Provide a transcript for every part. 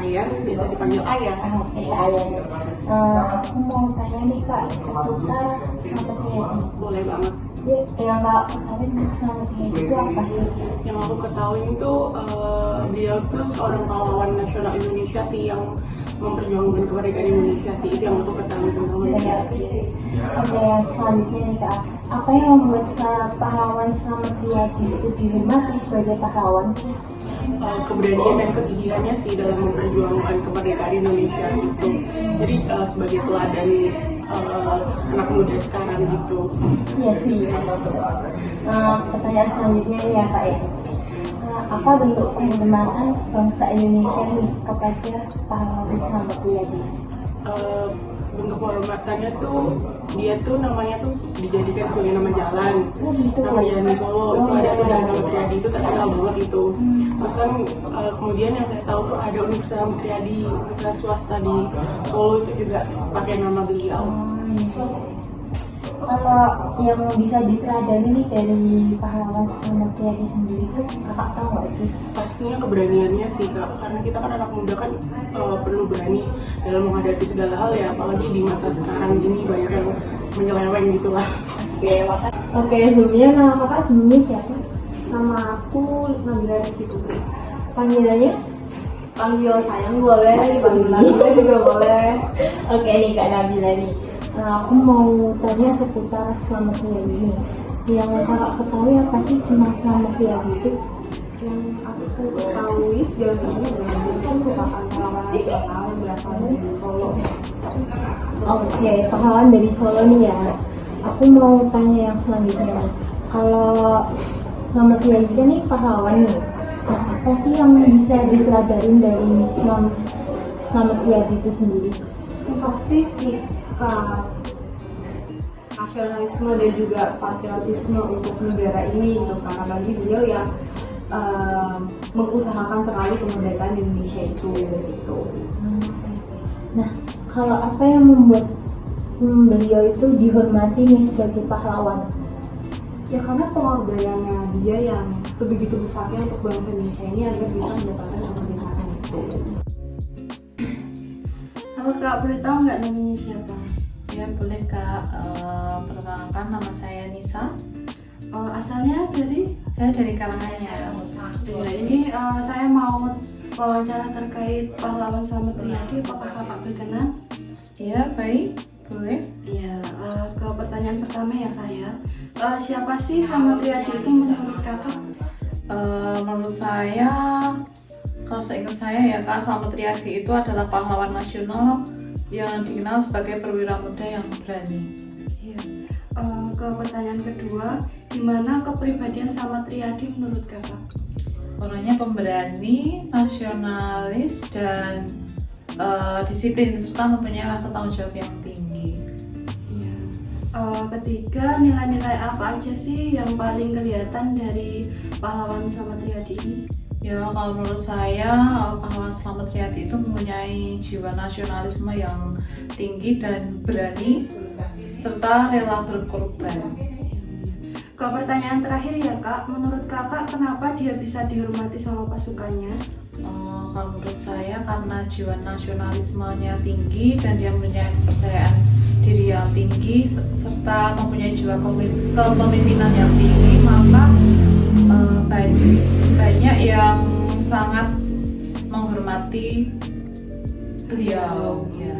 ayah, bisa dipanggil ayah. Iya ayah. Aku mau tanya nih kak seputar Slamet Riyadi. Boleh banget. Yang kak ketahui tentang Slamet Riyadi itu apa sih? Yang aku ketahui itu dia tuh seorang pahlawan nasional Indonesia sih, yang memperjuangkan kemerdekaan Indonesia sih. Itu yang aku ketahui tentang dia. Oke, selanjutnya nih kak, apa yang membuat pahlawan Slamet Riyadi itu dihormati sebagai pahlawan sih? Keberanian dan kegigihannya sih dalam memperjuangkan kemerdekaan Indonesia gitu. Jadi sebagai teladan anak muda sekarang gitu. Iya sih. Pertanyaan selanjutnya ya kak ya. Apa bentuk penghormatan bangsa Indonesia nih kepada pahlawan Slamet Riyadi? Bentuk penghormatannya tuh dia tuh namanya tuh dijadikan sebagai nama jalan. Gitu. Nama jalan di Solo itu ada tuh Jalan Slamet Riyadi, itu terkenal banget itu. Terus kan kemudian yang saya tahu tuh ada Universitas Slamet Riyadi, universitas swasta di Solo, itu juga pakai nama beliau. Kalau yang bisa diteladani nih dari pahlawan Slamet Riyadi sendiri tuh kakak tahu nggak sih? Pastinya keberaniannya sih kak, karena kita kan anak muda kan perlu berani dalam menghadapi segala hal ya, apalagi di masa sekarang ini banyak yang menyeleweng gitu lah. Oke, sebelumnya nama kakak sebelumnya siapa? Nama aku Nabila Rizky Putri. Panggilannya? Panggil sayang boleh, panggil Nabila juga boleh. Oke nih kak Nabila nih. Aku mau tanya seputar Slamet Riyadi ini. Yang kakak ketahui apa sih tentang Slamet Riyadi itu? Yang aku ketahui sejauh ini adalah itu merupakan pahlawan nasional yang berasal dari Solo. Oke, pahlawan dari Solo nih ya. Aku mau tanya yang selanjutnya. Kalau Slamet Riyadi kan nih pahlawan nih. Nah, apa sih yang bisa dipelajarin dari Slamet Riyadi itu sendiri? Yang pasti sikap nasionalisme dan juga patriotisme untuk negara ini gitu, karena bagi beliau yang mengusahakan sekali kemerdekaan Indonesia itu gitu. Nah, kalau apa yang membuat beliau itu dihormati nih sebagai pahlawan? Ya karena pengorbanannya dia yang sebegitu besarnya untuk bangsa Indonesia ini agar bisa mendapatkan kemerdekaan itu. Halo kak, boleh tahu nggak namanya siapa? Ya boleh kak, perkenalkan nama saya Nisa. Asalnya dari? Saya dari Karanganyar. Nah ini saya mau wawancara terkait pahlawan Slamet Riyadi, apakah kakak berkenan? Ya baik, boleh. Iya, ke pertanyaan pertama ya kak ya. Siapa sih Slamet Riyadi itu menurut kakak? Menurut saya, kalau seingat saya ya kak, Slamet Riyadi itu adalah pahlawan nasional yang dikenal sebagai perwira muda yang berani. Iya. Ke pertanyaan kedua, gimana kepribadian Slamet Riyadi menurut kakak? Orangnya pemberani, nasionalis, dan disiplin serta mempunyai rasa tanggung jawab yang tinggi. Iya. Ketiga, nilai-nilai apa aja sih yang paling kelihatan dari pahlawan Slamet Riyadi ini? Ya kalau menurut saya pahlawan Slamet Riyadi itu mempunyai jiwa nasionalisme yang tinggi dan berani serta rela berkorban. Ke pertanyaan terakhir ya kak, menurut kakak kenapa dia bisa dihormati sama pasukannya? Kalau menurut saya karena jiwa nasionalismenya tinggi dan dia mempunyai kepercayaan diri yang tinggi serta mempunyai jiwa kepemimpinan yang tinggi, maka banyak yang sangat menghormati beliau ya.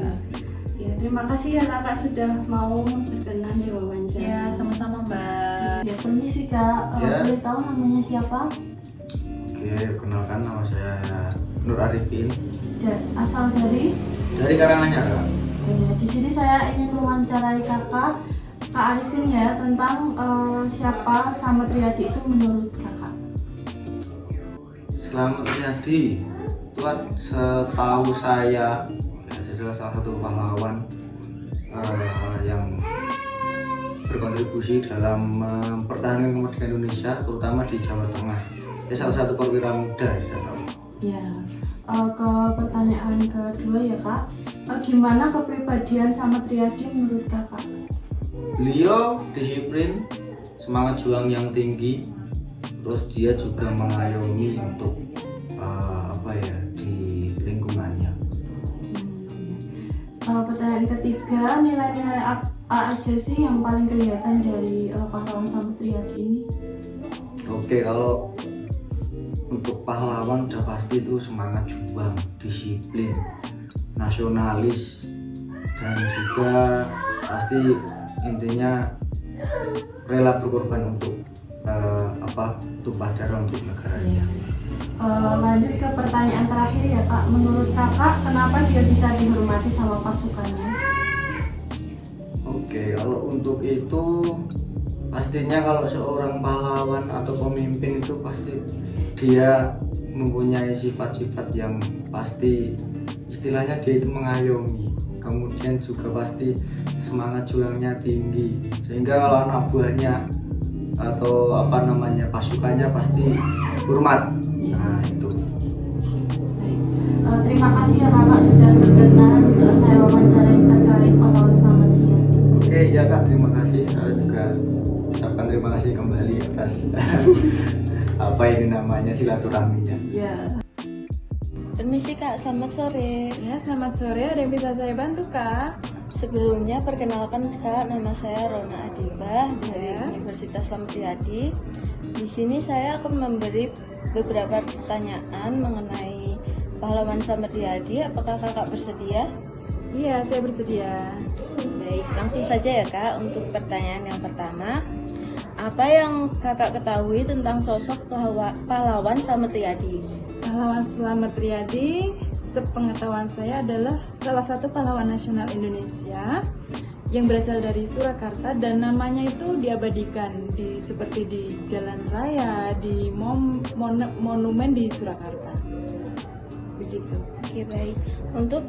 Ya, terima kasih ya kakak sudah mau berkenan di wawancara. Ya, sama-sama Mbak. Ya permisi kak, Ya. boleh tahu namanya siapa? Oke, kenalkan nama saya Nur Arifin Asal dari? dari Karanganyar. Kak. Di sini saya ingin mewawancarai Kak Arifin ya tentang siapa Slamet Riyadi itu menurut kakak. Slamet Riyadi itu setahu saya adalah salah satu pahlawan yang berkontribusi dalam mempertahankan kemerdekaan Indonesia, terutama di Jawa Tengah. Dia salah satu perwira muda, saya tahu. Ya, ke pertanyaan kedua ya kak, gimana kepribadian Slamet Riyadi menurut kakak? Beliau disiplin, semangat juang yang tinggi, terus dia juga mengayomi untuk di lingkungan. Pertanyaan ketiga, nilai-nilai apa aja sih yang paling kelihatan dari pahlawan Slamet Riyadi ini? Oke, kalau untuk pahlawan udah pasti itu semangat juang, disiplin, nasionalis, dan juga pasti intinya rela berkorban untuk tumpah darah untuk negaranya. Lanjut ke pertanyaan terakhir ya Kak, menurut Kakak kenapa dia bisa dihormati sama pasukannya? Oke, kalau untuk itu pastinya kalau seorang pahlawan atau pemimpin itu pasti dia mempunyai sifat-sifat yang pasti istilahnya dia itu mengayomi, kemudian juga pasti semangat juangnya tinggi, sehingga kalau anak buahnya atau pasukannya pasti hormat. Nah itu. Terima kasih ya Kakak sudah berkenan saya wawancarai terkait pahlawan Slamet Riyadi. Oke, ya Kak, terima kasih. Saya juga ucapkan terima kasih kembali atas silaturahminya. Ya. Permisi Kak, selamat sore. Ya, selamat sore. Ada yang bisa saya bantu Kak? Sebelumnya perkenalkan Kak, nama saya Rona Adibah dari Universitas Slamet Riyadi. Di sini saya akan memberi beberapa pertanyaan mengenai pahlawan Slamet Riyadi. Apakah Kakak bersedia? Iya, saya bersedia. Baik, langsung saja ya Kak untuk pertanyaan yang pertama. Apa yang Kakak ketahui tentang sosok pahlawan Slamet Riyadi? Pahlawan Slamet Riyadi, sepengetahuan saya adalah salah satu pahlawan nasional Indonesia yang berasal dari Surakarta dan namanya itu diabadikan seperti di jalan raya, di monumen di Surakarta. Begitu. Oke baik. Untuk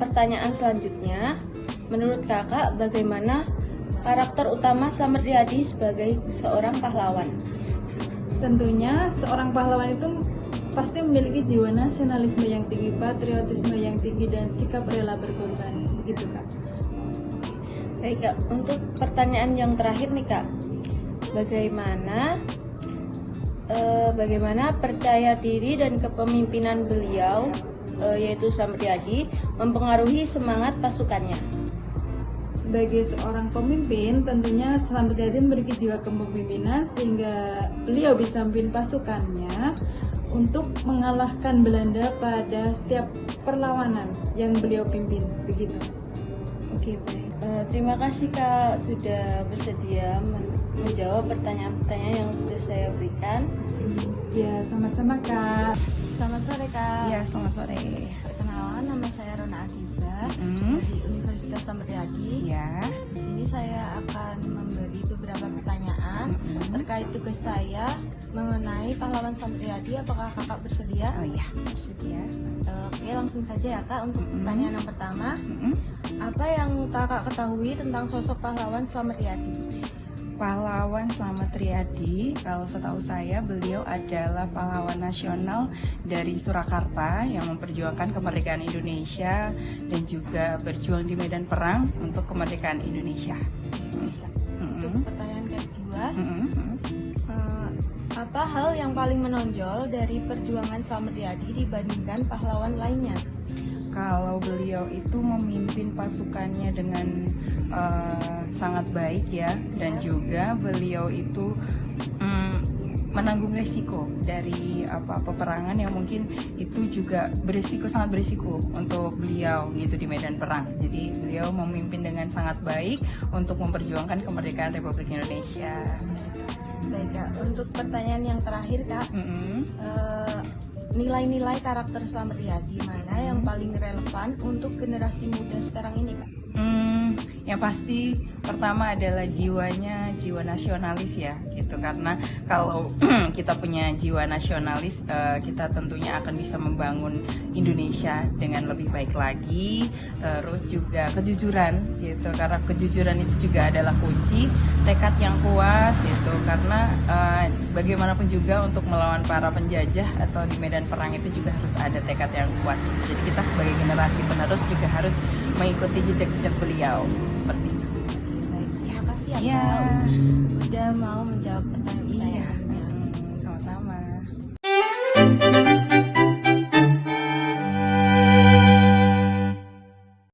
pertanyaan selanjutnya, menurut Kakak bagaimana karakter utama Slamet Riyadi sebagai seorang pahlawan? Tentunya seorang pahlawan itu pasti memiliki jiwa nasionalisme yang tinggi, patriotisme yang tinggi, dan sikap rela berkorban. Begitu Kak. Baik Kak, untuk pertanyaan yang terakhir nih Kak, bagaimana percaya diri dan kepemimpinan beliau yaitu Slamet Riyadi mempengaruhi semangat pasukannya? Sebagai seorang pemimpin, tentunya Slamet Riyadi memiliki jiwa kepemimpinan sehingga beliau bisa memimpin pasukannya untuk mengalahkan Belanda pada setiap perlawanan yang beliau pimpin. Begitu. Oke baik. Terima kasih Kak sudah bersedia menjawab pertanyaan-pertanyaan yang sudah saya berikan. Ya, sama-sama Kak. Selamat sore Kak. Iya, selamat sore. Perkenalan, nama saya Rona Adibah dari Universitas Slamet Riyadi. Iya. Di sini saya akan memberi beberapa pertanyaan terkait tugas saya mengenai pahlawan Slamet Riyadi. Apakah Kakak bersedia? Oh iya, bersedia. Oke, langsung saja ya Kak untuk pertanyaan yang pertama. Apa yang Kakak ketahui tentang sosok pahlawan Slamet Riyadi? Pahlawan Slamet Riyadi, kalau setahu saya beliau adalah pahlawan nasional dari Surakarta yang memperjuangkan kemerdekaan Indonesia dan juga berjuang di medan perang untuk kemerdekaan Indonesia. Untuk pertanyaan kedua, apa hal yang paling menonjol dari perjuangan Slamet Riyadi dibandingkan pahlawan lainnya? Kalau beliau itu memimpin pasukannya dengan sangat baik ya, dan juga beliau itu menanggung resiko dari peperangan yang mungkin itu juga sangat berisiko untuk beliau gitu di medan perang. Jadi beliau memimpin dengan sangat baik untuk memperjuangkan kemerdekaan Republik Indonesia. Baik Kak, untuk pertanyaan yang terakhir Kak, nilai-nilai karakter Slamet Riyadi mana yang paling relevan untuk generasi muda sekarang ini Kak? Yang pasti pertama adalah jiwa nasionalis ya gitu, karena kalau kita punya jiwa nasionalis kita tentunya akan bisa membangun Indonesia dengan lebih baik lagi. Terus juga kejujuran gitu, karena kejujuran itu juga adalah kunci, tekad yang kuat gitu, karena bagaimanapun juga untuk melawan para penjajah atau di medan perang itu juga harus ada tekad yang kuat. Jadi kita sebagai generasi penerus juga harus mengikuti jejak-jejak beliau seperti itu. Baik, terima kasih ya Iya. Kak udah mau menjawab pertanyaan saya.